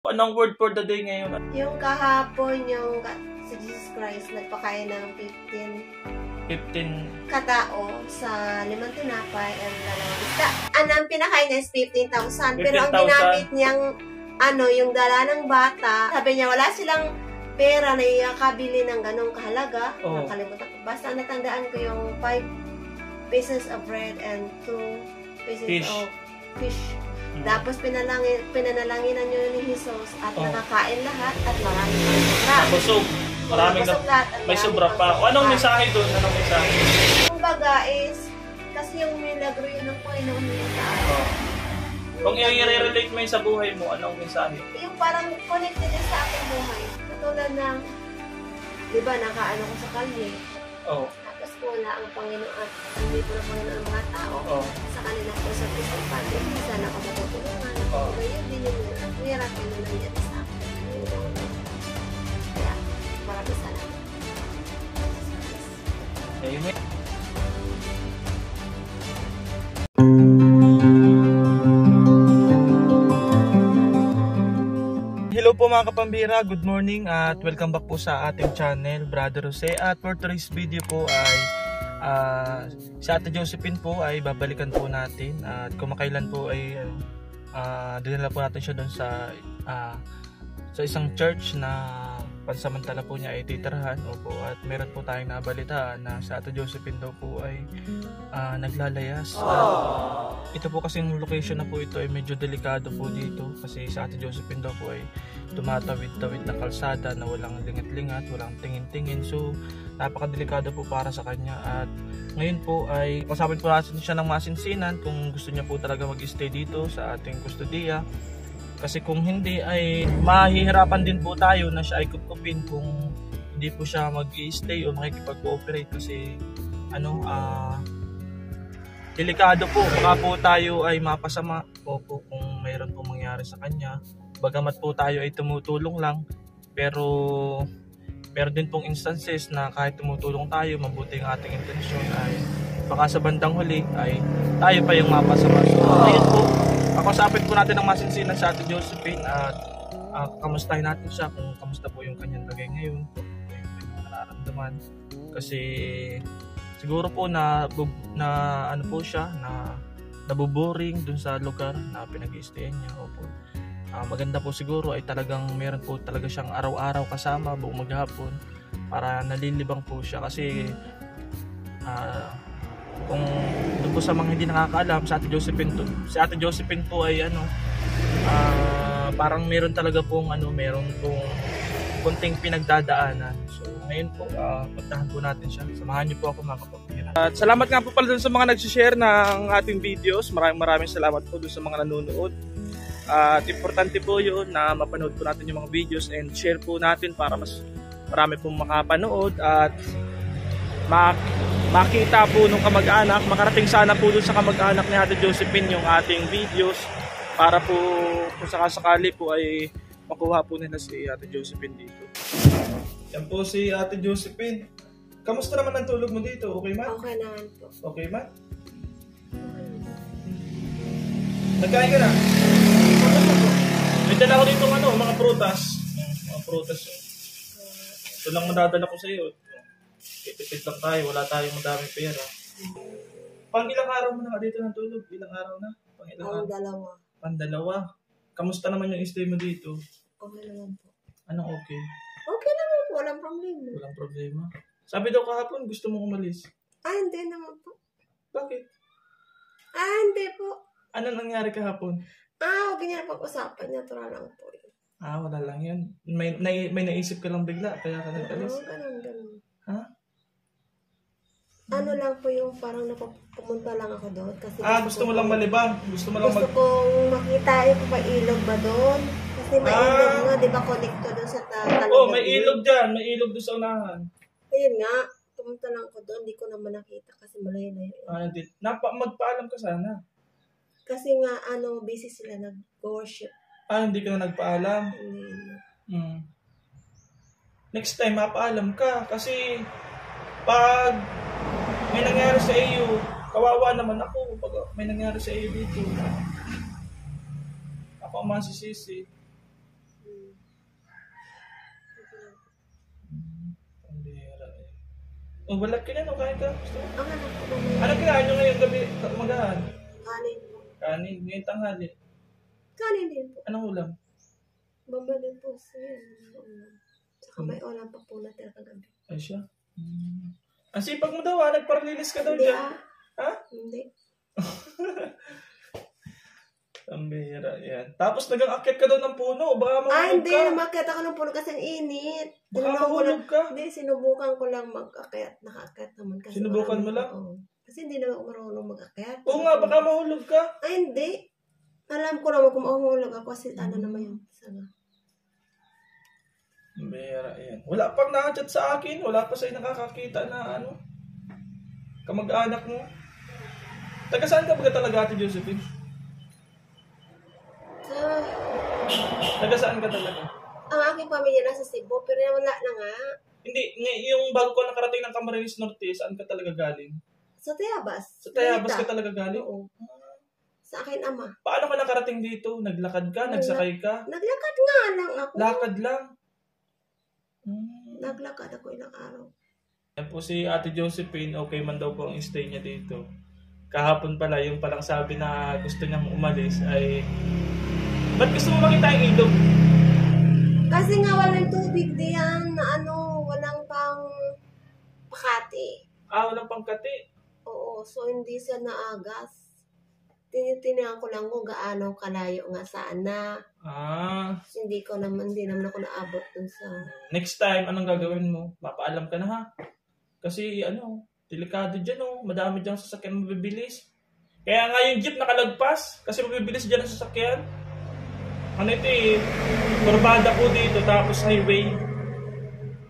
Anong word for the day ngayon? Yung kahapon, yung si Jesus Christ nagpakain ng 15 katao sa 5 tinapay and 2 isda. Ang pinakain niya is 15,000. Pero ang ginamit niyang yung dala ng bata, sabi niya wala silang pera na ikabili ng ganong kahalaga. Nakalimutan ko. Basta natandaan ko yung 5 pieces of bread and 2 pieces of fish. Tapos pinanalanginan niyo ni Jesus at nakakain lahat at maraming sobra. Busog. Maraming may sobra pa. Anong mensahe doon? Anong mensahe? Yung baga is, kasi yung milagro yun ng Panginoon niya sa akin. Kung i-relate mo yun sa buhay mo, anong mensahe? Yung parang connected sa aking buhay. Katulad ng, di ba, nakaano ko sa kalye. Tapos wala ang Panginoon at hindi po na Panginoon ang mga tao. Sa kanila po sa Christian family, sana ako matutulungan. Ngayon din yung hirap yun na nandiyan sa akin. Kaya, maraming salamat. Amen. Hello po mga kapambira, good morning at welcome back po sa ating channel, Brother Jose. At for today's video po ay si Ate Josephine po ay babalikan po natin. At kung makailan po ay dinala po natin siya doon sa isang church na pansamantala po niya ay titirahan. Opo, at meron po tayong nabalitaan na si Ate Josephine daw po ay naglalayas. Ito po kasing location na po ito ay medyo delikado po dito kasi si Ate Josephine daw po ay tumatawid-tawid na kalsada na walang lingat-lingat, walang tingin-tingin. So napakadelikado po para sa kanya. At ngayon po ay kasabit po natin siya ng masinsinan kung gusto niya po talaga mag-stay dito sa ating kustodiya. Kasi kung hindi ay mahihirapan din po tayo na siya ay kupkupin kung hindi po siya mag-i-stay o makikipag-cooperate kasi delikado po. Baka po tayo ay mapasama po kung mayroon po mangyari sa kanya. Bagamat po tayo ay tumutulong lang, pero meron din pong instances na kahit tumutulong tayo, mabuti ang ating intensyon ay baka sa bandang huli ay tayo pa yung mapasama. So ayun po, kakusapin po natin ang masinsinan sa Ate Josephine at kamustahin natin siya kung kamusta po yung kanyang lagay ngayon, kung yung nararamdaman. Kasi siguro po na ano po siya, na nabuboring dun sa lugar na pinag-i-stayan niya. Opo. Maganda po siguro ay talagang meron po talaga siyang araw-araw kasama buong maghapon para nalilibang po siya. Kasi kung doon po sa mga hindi nakakaalam, si Ate Josephine po ay parang meron talaga pong meron pong konting pinagdadaanan. So ngayon po puntahan po natin siya. Samahan niyo po ako mga kapatid. At salamat nga po pala dun sa mga nag-share ng ating videos. Maraming salamat po dun sa mga nanonood. At importante po yun na mapanood po natin yung mga videos and share po natin para mas marami pong makapanood at makita po nung kamag-anak, makarating sana po dun sa kamag-anak ni Ate Josephine yung ating videos para po kung sakasakali po ay makuha po nila si Ate Josephine dito. Yan po si Ate Josephine. Kamusta naman ang tulog mo dito? Okay man? Okay naman po. Okay man? Nagkain ka na? May dala ko dito mga prutas. Mga prutas yun. Ito lang madadala ko sa iyo. Tipid lang tayo, wala tayong madaming pera. Pang ilang araw mo na dito ng tulog? Ilang araw na? Pang ilang araw? Dalawa. Pang-dalawa. Kamusta naman yung stay mo dito? Okay naman po. Anong okay? Okay naman po, walang problema. Walang problema. Sabi daw kahapon, gusto mong umalis. Hindi naman po. Bakit? Hindi po. Ano nangyari kahapon? Huwag niya pag-usapan. Natural lang po yun. Wala lang yun. May naisip ka lang bigla, kaya ka nag-alis. Ganun. Ha? Ano lang po yung parang pumunta lang ako doon. Kasi gusto mo lang malibang? Gusto kong makita yung ilog ba doon. Kasi may ilog nga, di ba connecto doon sa talagang. May ilog dyan. May ilog doon sa unahan. Ayun nga. Pumunta lang ako doon. Hindi ko naman nakita kasi malayo-layo. Magpaalam ka sana. Kasi nga, busy sila nag-worship. Hindi ka na nagpaalam? Hindi. Next time, mapaalam ka. Kasi, pag may nangyari sa iyo, kawawa naman ako. Pag may nangyari sa iyo dito, ako ang masisisi. O, balat ka yan o kain ka. Gusto mo? Ang anak ko naman. Ano kinain nyo ngayong gabi? Umagahan? Kanin po. Kanin. Ngayong tanghali. Kanin din po. Anong ulam? Babalik po siya. Tsaka may ulam pa po natira kagabi. Ay siya. Ang sipag mo daw nagparalilis ka daw Hindi dyan. Ha? Hindi. Ang bihira yan. Tapos nagang-akit ka daw ng puno. Baka mahulog Hindi. ka. Makita ko ng puno kasi ang init. Baka Tinanong ko lang- mahulog ka. Hindi, sinubukan ko lang mag-akyat. Naka-akyat naman kasi. Sinubukan mo lang? Oo. Kasi hindi naman ako marunong mag-akyat. Oo nga, baka mahulog ka. Ay, hindi. Alam ko naman kung mahulog ako kasi ano naman yung sana. Ang bihira yan. Wala pang nakachat sa akin. Wala pa sa'yo nakakakita na ano. Kamag-anak mo. Taga saan ka ba talaga, Ate Josephine? Taga saan ka talaga? Ang aking pamilya nasa Cebu, pero wala na nga. Hindi, yung bago ko nakarating ng Camarines Norte, saan ka talaga galing? Sa Tayabas. Sa Tayabas Lita. ka talaga galing? Oo. Sa akin ama. Paano ka nakarating dito? Naglakad ka? Nagsakay ka? Naglakad nga lang ako. Lakad lang? Naglakad ako ilang araw. Yan po si Ate Josephine, okay man daw po ang stay niya dito. Kahapon pala, yung palang sabi na gusto niyang umalis ay... Ba't gusto mo makita yung ilog? Kasi nga walang tubig diyan na ano, walang pang pakati. Walang pangkati. Oo, so hindi siya naagas. Tinitingnan ko lang kung gaano kalayo nga sana. Hindi naman ako naabot dun sa... Next time, anong gagawin mo? Papaalam ka na ha? Kasi delikado dyan madami dyan sasakyan mabibilis. Kaya nga yung jeep nakalagpas kasi mabibilis dyan ang sasakyan. Ano ito kurbada po dito tapos highway.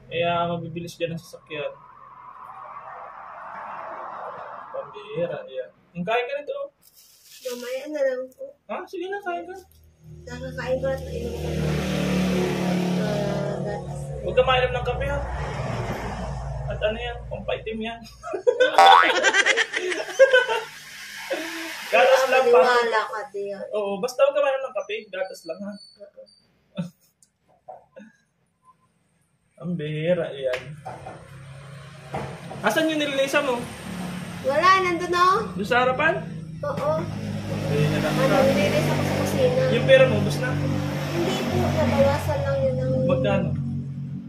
Kaya mabibilis dyan ang sasakyan. Pambihira, yan. Yung kain ka nito. Mamaya na lang po. Sige na, kain ka. Nakakain ko at nainom ko. Huwag ka mainom ng kape ha. At ano yan, pampaitim yan. Gatas lang pa. Maniwala ka diyan. Oo, basta huwag ka mainom ng kape, gatas lang ha. Ang bihira yan. Asan yung nililisa mo? Wala, nandun o. Doon sa harapan? Oo. Ano, nililis ako sa kusina. yung pera mo, bus na? Hindi po, nabawasan lang yun ng... Magkano?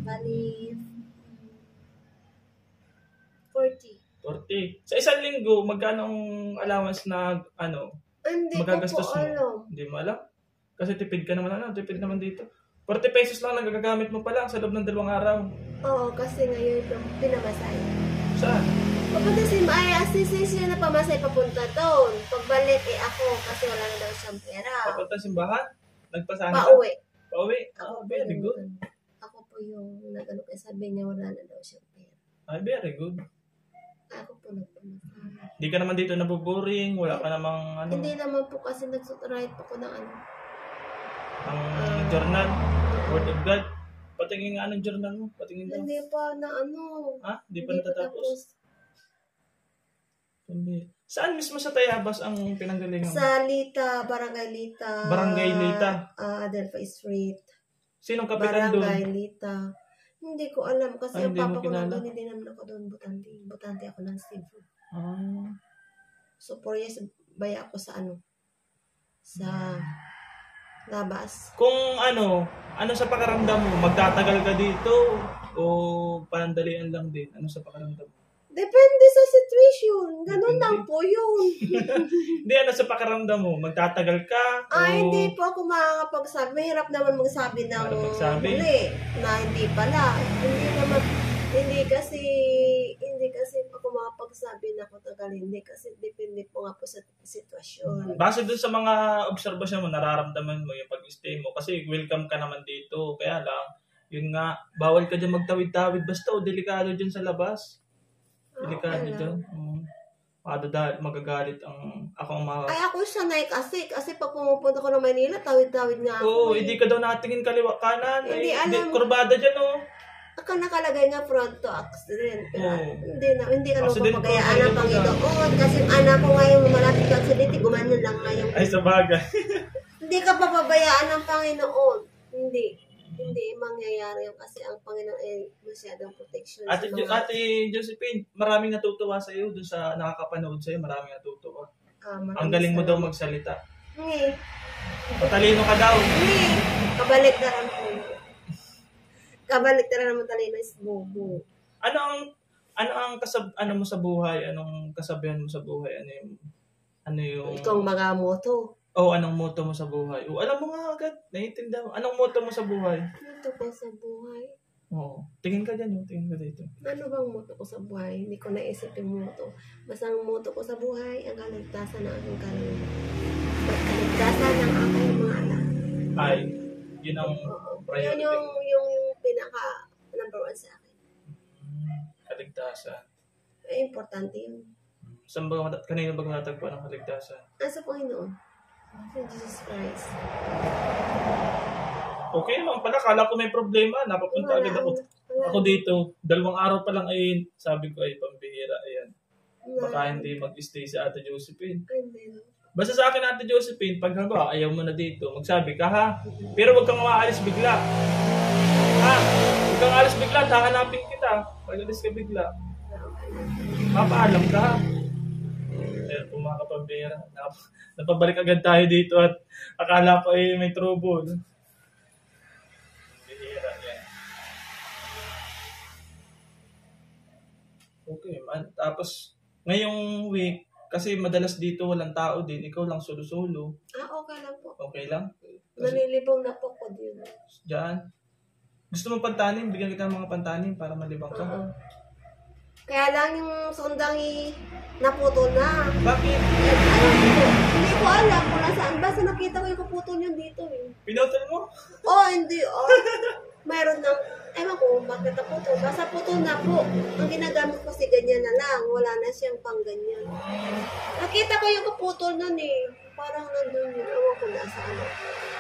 Bali... 40. 40. Sa isang linggo, magkano ang allowance na Hindi ko po magagastos mo? alam. Hindi mo alam? Kasi tipid ka naman tipid naman dito. 40 pesos lang nagagamit mo pa lang sa loob ng 2 araw. Oo, kasi ngayon pinamasay. Saan? Papunta si Maya, siya na pamasay papunta doon. Pagbalik ako kasi wala na daw siyang pera. Papunta simbahan? Nagpasahan Pauwi. Pauwi? Ako Very good. Ako po yung nag-ano kaya sabi niya wala na daw siyang pera. Very good. Ako po nagpamasahe. Hindi ka naman dito nabuboring, wala ka namang Hindi naman po kasi nag-write po ko ng ang journal, Word of God. Patingin nga ng journal mo, patingin daw. Hindi pa na Hindi pa natatapos. Saan mismo sa Tayabas ang pinanggalingan mo? Sa Lita, Barangay Lita. Barangay Lita? Adelphi Street. Sinong kapitan doon? Barangay Lita. Hindi ko alam kasi ang hindi mo papa ko kilala? nandun, hindi naman ako doon butante. Butante ako ng Cebu. So 4 years baya ako sa sa labas. Kung ano sa pakaramdam mo? Magtatagal ka dito o panandalian lang din? Ano sa pakaramdam mo? Depende sa situation. Ganun Depende. lang po yun. Hindi, ano sa pakaramdam mo? Magtatagal ka? Hindi po ako makakapagsabi. Mahirap naman magsabi ng Mahirap magsabi? muli na hindi pala. Hindi kasi ako makapagsabi na ako tagal. Hindi kasi depende po nga po sa sitwasyon. Base dun sa mga obserbasyon mo, nararamdaman mo yung pag-stay mo. Kasi welcome ka naman dito. Kaya lang, yun nga, bawal ka dyan magtawid-tawid. Basta delikado dyan sa labas. Delikado dyan. Magagalit ako ang mga... Ay, ako sanay kasi pag pumupunta ko ng Manila, tawid-tawid nga ako. Oo, hindi ka daw natingin kaliwa kanan. Hindi alam. Kurbada dyan, Ako nakalagay nga front to accident. Hindi ka Accident nung po, papagayaan ano ng po Panginoon. Kasi yung anak ko ngayon malapit sa accident, gumanon lang ngayon. Ay, sa bagay. Hindi ka papabayaan ng Panginoon. Hindi mangyayari yun kasi ang Panginoon ay masyadong protection. Ate Josephine, maraming natutuwa sa iyo doon sa nakakapanood sa iyo, maraming natutuwa. Ang galing mo daw magsalita. Matalino ka daw. Kabaliktaran mo. Kabaliktaran mo talino is bobo. Ano ang mo sa buhay? Anong kasabihan mo sa buhay? Ano yung Ikaw mga moto. anong motto mo sa buhay? Alam mo nga agad, naiintindihan mo. Anong motto mo sa buhay? Motto ko sa buhay? Oo. Tingin ka dyan, tingin ka dito. Ano bang motto ko sa buhay? Hindi ko naisip yung motto. Basta ang motto ko sa buhay, ang kaligtasan ng aking kaluluwa. Kaligtasan ng aking mga anak. Ay, yun ang priority. Yun yung pinaka number 1 sa akin. Kaligtasan. Importante yun. Kanina ba natagpuan ang kaligtasan? Sa Panginoon. Sa Jesus Christ. Okay naman pala, kala ko may problema. Napapunta agad ako dito. 2 araw pa lang ay sabi ko ay pambihira. Ayan. Baka hindi mag-stay si Ate Josephine. Basta sa akin, Ate Josephine, pag ayaw mo na dito, magsabi ka ha. Pero huwag kang maalis bigla. Ha? Huwag kang aalis bigla, hahanapin kita. Pag alis ka bigla. Papaalam ka ha. Ayan po mga kapambira. Napabalik agad tayo dito at akala ko ay may trouble. Bihira yan. Okay man. Tapos, ngayong week, kasi madalas dito walang tao din, ikaw lang solo-solo. Okay lang po. Okay lang? Nalilibong na po ko din. Diyan. Gusto mo pantanin? Bigyan kita ng mga pantanin para malibang ka. Kaya lang yung sundang naputol na. Bakit? Hindi ko alam kung nasaan. Basta nakita ko yung kaputol yun dito eh. Pinutol mo? Hindi. Mayroon ng, ewan ko, bakit naputol. Basta putol na po. Ang ginagamit ko si ganyan na lang. Wala na siyang pang ganyan. Nakita ko yung kaputol nun eh. Parang nandun yun. Ewan ko nasaan.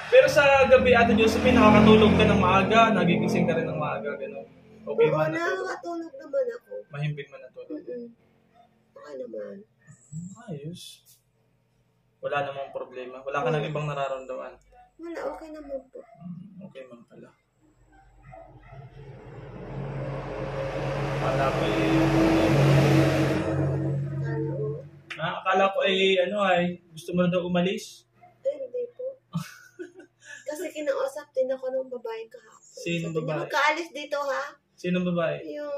Pero sa gabi, Ate Josephine, nakakatulog ka ng maaga, nagigising ka rin ng maaga, gano'n. Okay man na tulog? Nakakatulog naman ako. Mahimbing man na tulog? Okay naman. Ayos. Wala namang problema. Wala ka nang ibang nararamdaman. Wala, okay naman po. Okay man pala. Akala ko akala ko gusto mo na daw umalis? Hindi po. Kasi kinausap din ako ng babae kahapon. Sinong babae? Magkaalis dito ha? Sinong babae? Yung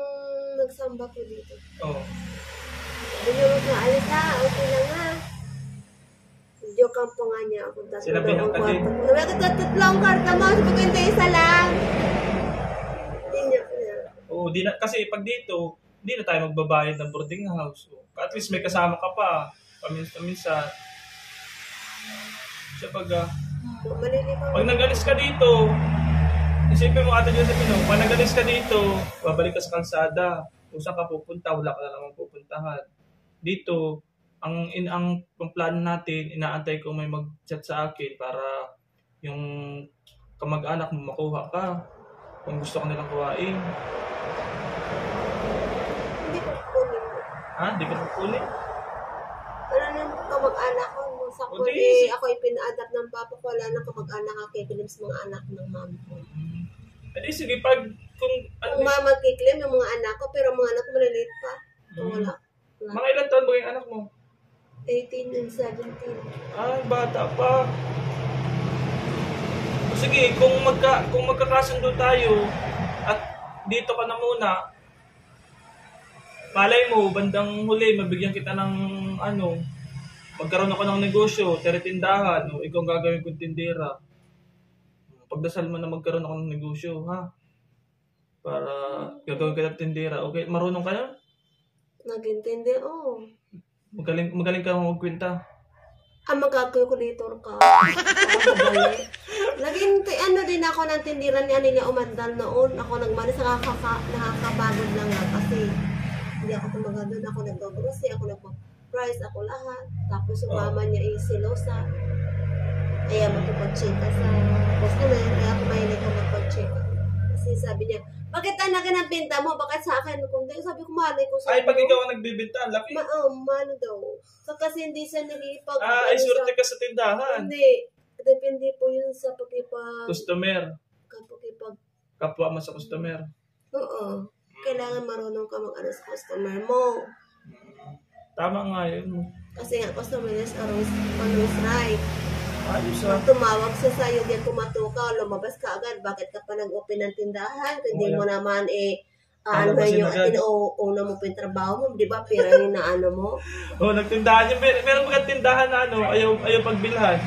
nagsamba ko dito. Oo. Sabi niya magkaalis ha, okay lang ha. Joke ang po nga niya ako. Sinabihan ka din? Sabi ko, tatlong karta mo. Sabi ko, hindi isa lang. Hindi niya. Oo, kasi pag dito, hindi na tayo magbabayad ng boarding house. At least may kasama ka pa. Paminsan. Siya pag nag-alis ka dito, isipin mo, Ate Josephine, pag nag-alis ka dito, babalik ka sa kalsada. Kung saan ka pupunta, wala ka na namang pupuntahan. Dito, ang plano natin, inaantay ko may mag-chat sa akin para yung kamag-anak mo makuha ka. Kung gusto ko nilang kuhain. Hindi ko kukunin. Ha? Hindi ka kukunin? Wala nang kamag-anak ko. Sa ako ipina-adapt ng papa ko. Wala nang kamag-anak ako. Kikilim sa mga anak ng mama ko. Sige, kung mama kikilim yung mga anak ko, pero mga anak ko maliliit pa. Wala. Mga ilang taon ba yung anak mo? 18 and 17. Ay, bata pa. Sige, kung magkakasundo tayo at dito ka na muna, malay mo, bandang huli, mabigyan kita ng magkaroon ako ng negosyo, tindahan, o ikaw gagawin kong tindera. Pagdasal mo na magkaroon ako ng negosyo, ha? Para gagawin kita ng tindera. Okay, marunong ka na? Nag-intindi, oo. Magaling ka magkwenta. Mag-calculator ka. Naging din ako ng tindiran niya umandal noon. Ako nagmanis, nakakapagod lang nga kasi hindi ako tumagal doon. Ako nag-grocery, ako nag-price, ako lahat. Tapos yung mama niya silosa. Kaya makipag-check sa customer. Kaya ako mahilig ko magpag-check. Kasi sabi niya, bakit tanagan ang pinta mo? Bakit sa akin? Kundi sabi ko, malay ko sa ay, pag ikaw ang nagbibinta, laki. Mano daw. So, kasi hindi siya nilipag. Ay, surte ka sa tindahan. Hindi. Depende po yun sa pagkipag... Customer. Kapagkipag... kapwa mo sa customer. Oo. Kailangan marunong ka mag-ano sa customer mo. Tama nga yun. Kasi nga, customer is always right. Ayos Pag tumawag siya sa'yo, di kumatu ka, lumabas ka agad. Bakit ka pa nag-open ng tindahan? Hindi mo naman ano yung inuuna mo pa yung trabaho mo, di ba? Pira yung naano mo. Nagtindahan yun. Meron mga tindahan na ayaw pagbilhan.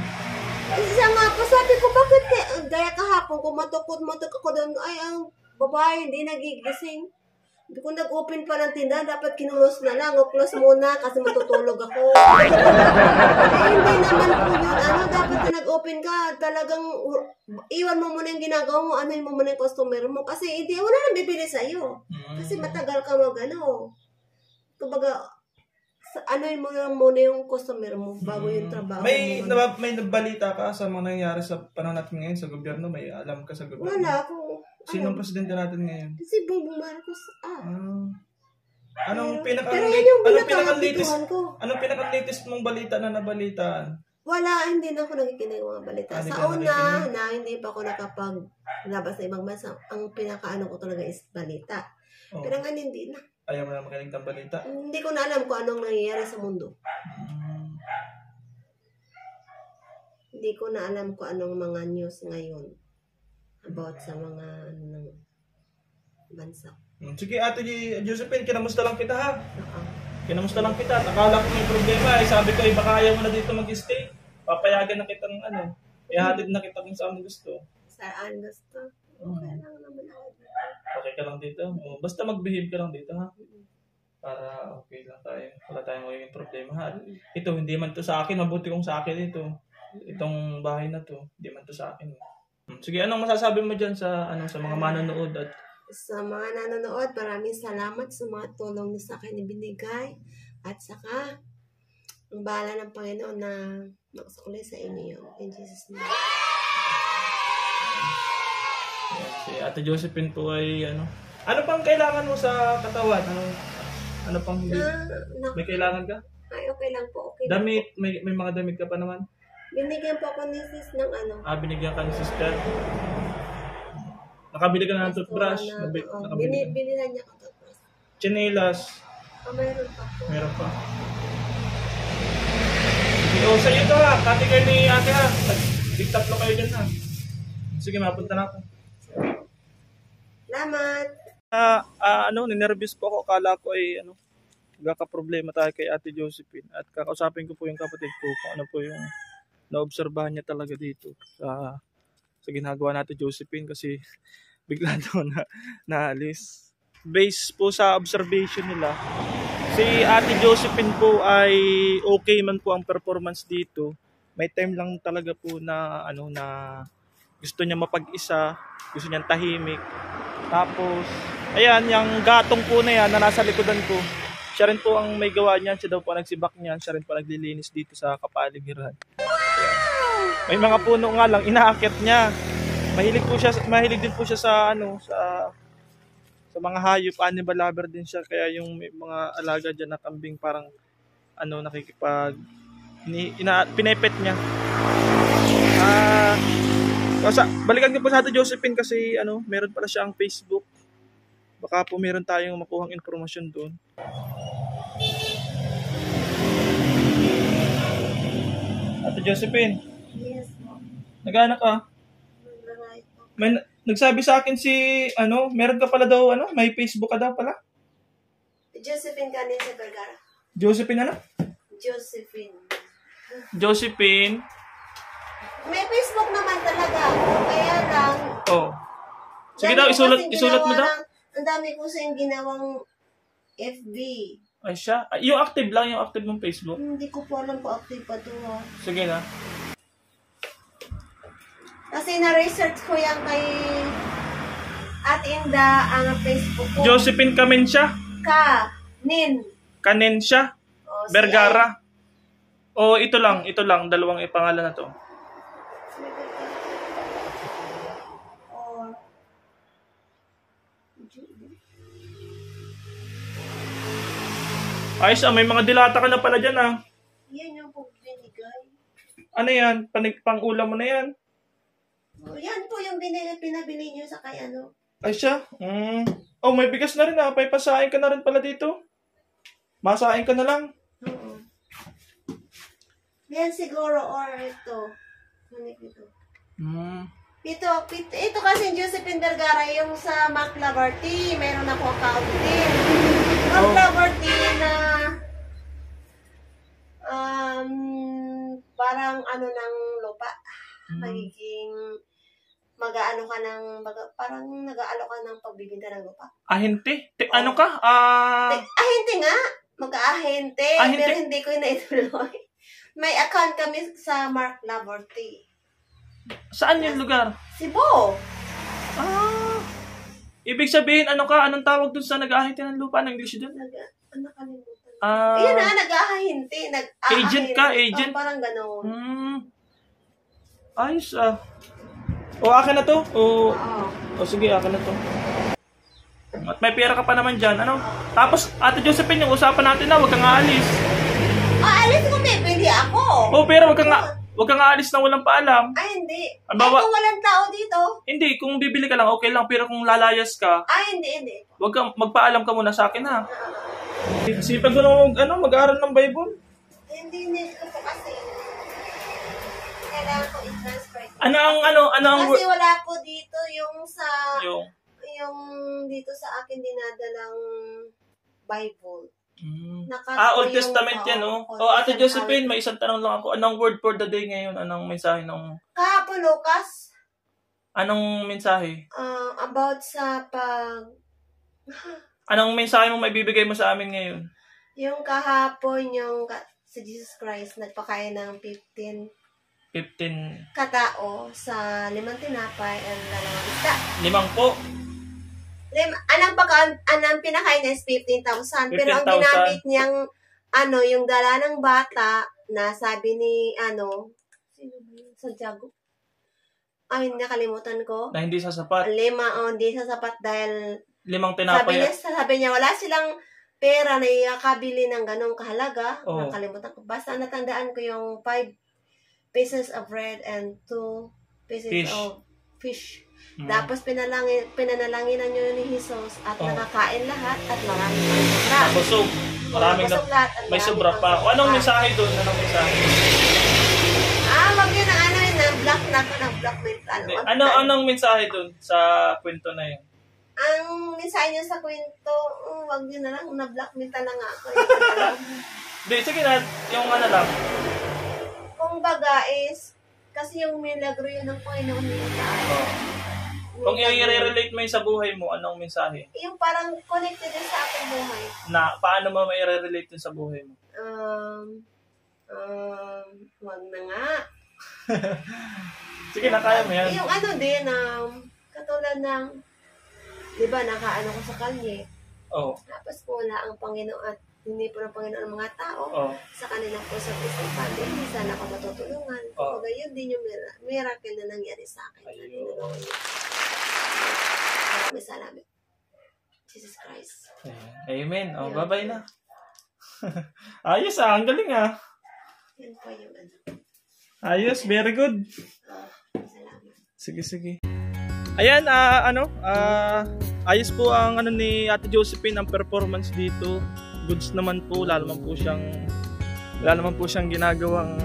Isa nga po, sabi ko, bakit gaya kahapon, kumatukod ako doon, ay, ang babae, hindi nagigising. Hindi ko nag-open pa ng tindahan, dapat kinulos na lang, o close muna kasi matutulog ako. Hindi naman po yun, dapat nag-open ka, talagang iwan mo muna yung ginagawa mo, mo muna yung customer mo, kasi hindi, wala nang bibili sa'yo. Kasi matagal ka kumbaga, mo lang muna yung customer mo bago yung trabaho may mo. May nabalita ka sa mga nangyayari sa panahon natin ngayon sa gobyerno? May alam ka sa gobyerno? Wala ako. Sinong presidente natin ngayon? Si Bongbong Marcos. Anong pinaka-latest mong balita na nabalitaan? Wala, hindi na ako nakikinig ng mga balita. Sa una, hindi pa ako nakapaglabas sa ibang bansa. Ang pinaka-ano ko talaga is balita. Pero nga hindi na. Ayaw mo na makinig ng balita? Hindi ko na alam kung anong nangyayari sa mundo. Hindi ko na alam kung anong mga news ngayon about sa mga bansa. Sige, Ate Josephine, kinamusta lang kita ha? Kinamusta lang kita. Nakala ko may problema. Sabi ko, baka ayaw mo na dito mag-stay. Papayagan na kitang ihatid na kita kung saan gusto. Saan gusto? Okay lang naman ako dito. Okay ka lang dito? Basta mag-behave ka lang dito ha? Para okay lang tayo. Wala tayong magiging problema ha? Ito, hindi man to sa akin. Mabuti kong sa akin ito. Itong bahay na to. Hindi man to sa akin. Sige, anong masasabi mo dyan sa mga manonood? Sa mga nanonood, maraming salamat sa mga tulong niyo sa akin ibinigay. At saka, ang bahala ng Panginoon na maksukli sa inyo. In Jesus' name. Si Ate Josephine po ay ano pang kailangan mo sa katawan? Ano pang hindi? May kailangan ka? Ay, okay lang po. Okay damit? Lang po. May mga damit ka pa naman? Binigyan po ako ni sis ng binigyan ka ni sister? Nakabili ka na ng toothbrush? Binilan niya ako toothbrush. Chinelas? Mayroon pa po. Meron pa. Sige, sa'yo ito ha. Kati kayo ni ate ha. Tig-tatlo kayo dyan ha. Sige, mapunta na ako. Salamat. Ninervous po ako. Akala ko ay magkakaproblema tayo kay Ate Josephine. At kakausapin ko po yung kapatid ko kung ano po yung naobserbahan niya talaga dito sa ginagawa natin Josephine kasi bigla daw naalis. Based po sa observation nila, si Ate Josephine po ay okay man po ang performance dito. May time lang talaga po na na gusto niya mapag-isa, gusto niya tahimik. Tapos ayan, yung gatong po na yan na nasa likodan ko, siya rin po ang may gawa niyan, siya daw po nagsibak niyan, siya rin po naglilinis dito sa kapaligiran. May mga puno nga lang inaakit niya. Mahilig din po siya sa sa mga hayop, animal lover din siya, kaya yung may mga alaga diyan na kambing parang pinepet niya. Balikan ko po sa Ate Josephine kasi meron pala siyang Facebook. Baka po meron tayong makuhang impormasyon doon. Ate Josephine. Yes po. Nag-anak ka? May nagsabi sa akin meron ka pala daw may Facebook ka daw pala? Josephine Canin sa Vergara. Josephine Josephine. May Facebook naman talaga. Kaya lang. Sige daw, isulat mo daw. Ang dami ko sa yung ginawang FB. Ay siya? Yung active lang, yung active mong Facebook? Hindi ko po alam kung active pa ito ha. Sige na. Kasi na-research ko yan kay Ate Inda ang Facebook ko. Josephine Kamensya? Kanensya? Vergara? Ito lang, dalawang pangalan na to. Ayos may mga dilata ka na pala dyan Yan yung po binigay. Ano yan? Pang-ulam mo na yan? Yan po yung pinabili nyo sa kay Ay siya. Oh, may bigas na rin ah. Pasain ka na rin pala dito. Masain ka na lang. Oo. Yan siguro or ito. Ano ito? Ito kasi Josephine Vergara yung sa McLaverty. Meron ako account din. McLaverty na parang ano ng lupa. Magiging mag-aano ka ng parang nag-aalo ka ng pagbibinta ng lupa. Ahente? Ano ka? Ahente nga. Mag-ahente. Pero hindi ko na-ituloy. May account kami sa Mark Laborty. Saan yung lugar? Cebu. Ibig sabihin, ano ka? Anong tawag dun sa nag-ahente ng lupa? Anong English dun? Nakalimutan. Ayan na, nag-ahente. Agent ka? Agent? Parang gano'n. Ayos ah. O, akin na to? O, sige, akin na to. At may pera ka pa naman dyan. Ano? Tapos, Ate Josephine, yung usapan natin na, huwag kang aalis. Alis ko, pwede ako. Oh, pero wag kang aalis na walang paalam. Ay, hindi. Kung walang tao dito. Hindi, kung bibili ka lang, okay lang. Pero kung lalayas ka, hindi. wag kang magpaalam ka muna sa akin, ha? Kasi pag mag-aaral ng Bible. Hindi ko po kasi. Kailangan ko i-transfer. Kasi wala po dito yung yung dito sa akin dinadalang Bible. Old Testament yan, oh. Ate Josephine, may isang tanong lang ako. Anong word for the day ngayon? Anong mensahe ng... Kahapon, Lucas. Anong mensahe? About sa Anong mensahe mo may bibigay mo sa amin ngayon? Yung kahapon, sa Jesus Christ, nagpakain ng 15 katao sa 5 tinapay and 2 isda. 5 po. Anong pinakain niya is 15,000. Pero ang ginamit niyang, yung dala ng bata, na sabi ni, sino ba yun? Santiago? Ay, nakalimutan ko. Na hindi sasapat. 5, hindi sasapat dahil 5 tinapay. Sabi niya, wala silang pera na ikakabili ng ganong kahalaga. Nakalimutan ko. Basta natandaan ko yung 5 pieces of bread and 2 pieces of fish. Tapos pinanalanginan nyo ni Jesus at nakakain lahat at maraming sobra. Busog. Maraming may sobra pa. Anong mensahe doon? Anong mensahe? Wag yun ang black Anong mensahe doon sa kwento na yun? Ang mensahe niya sa kwento, wag yun na lang, na-blackmail na nga ako. Sige na, yung lang. Kung baga is, kasi yung milagro yun ng Panginoon niya sa akin. Kung i-relate mo yung sa buhay mo, anong mensahe? Yung parang connected din sa aking buhay. Paano mo i-relate yun sa buhay mo? Wag na nga. Sige na, kaya mo yan. Yung din, katulad ng, di ba, nakaano ko sa kalye. Tapos po wala ang Panginoon at hindi po ng Panginoon ang mga tao. Sa kanilang po sa Christian family, hindi sana ako matutulungan. Kung yun din yung miracle na nangyari sa akin. Maraming salamat. Jesus Christ. Amen. Bye-bye na. Ayos ang galing Yan po yung Ayos, very good. Salamat. Sige. Ayan, ayos po ang ni Ate Josephine, ang performance dito. Goods naman po, wala naman po siyang ginagawang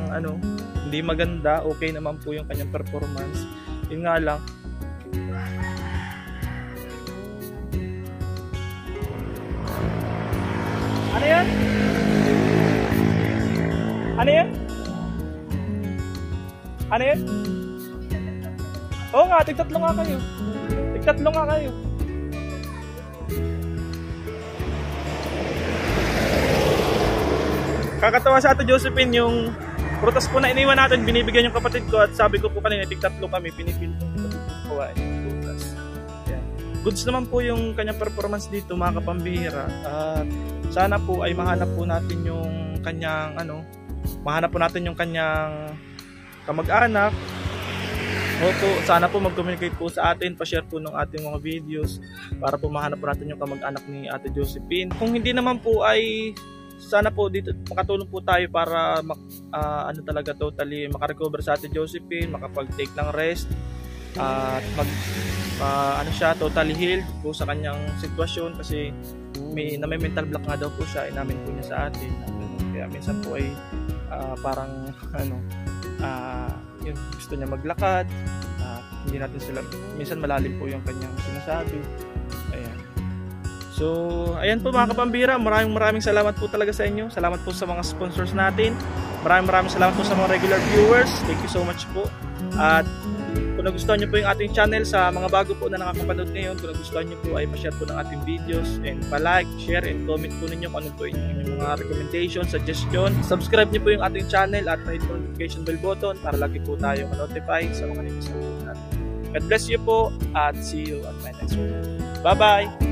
hindi maganda. Okay naman po yung kanyang performance. Yun nga lang, ano yan? Oo nga, tig-tatlo nga kayo. Kakatawa sa Ate Josephine, yung prutas po na iniwan natin, binibigyan yung kapatid ko at sabi ko po kanina, tig-tatlo kami, pinipil ko kawain yung prutas. Yan. Goods naman po yung kanyang performance dito, mga kapambihira. At sana po ay mahanap po natin yung kanyang kamag-anak. Sana po mag-communicate po sa atin, pa-share po ng ating mga videos para po mahanap po natin yung kamag-anak ni Ate Josephine. Kung hindi naman po ay sana po dito makatulong po tayo para talaga totally makarecover sa Ate Josephine, makapag-take ng rest at ano siya, totally healed po sa kanyang sitwasyon kasi may mental block nga daw po siya, inamin po niya sa atin. Kaya minsan po ay parang yun, gusto niya maglakad, hindi natin sila, minsan malalim po yung kanyang sinasabi. Ayan. So, ayan po mga kapambira, maraming salamat po talaga sa inyo. Salamat po sa mga sponsors natin. Maraming salamat po sa mga regular viewers. Thank you so much po. At kung nagustuhan nyo po yung ating channel, sa mga bago po na nakakapanood ngayon, kung nagustuhan nyo po ay pa-share po ng ating videos and pa-like, share and comment po ninyo kung ano po yung mga recommendation, suggestion. Subscribe nyo po yung ating channel at may notification bell button para lagi po tayo ma-notify sa mga news natin. God bless you po at see you at my next video. Bye bye!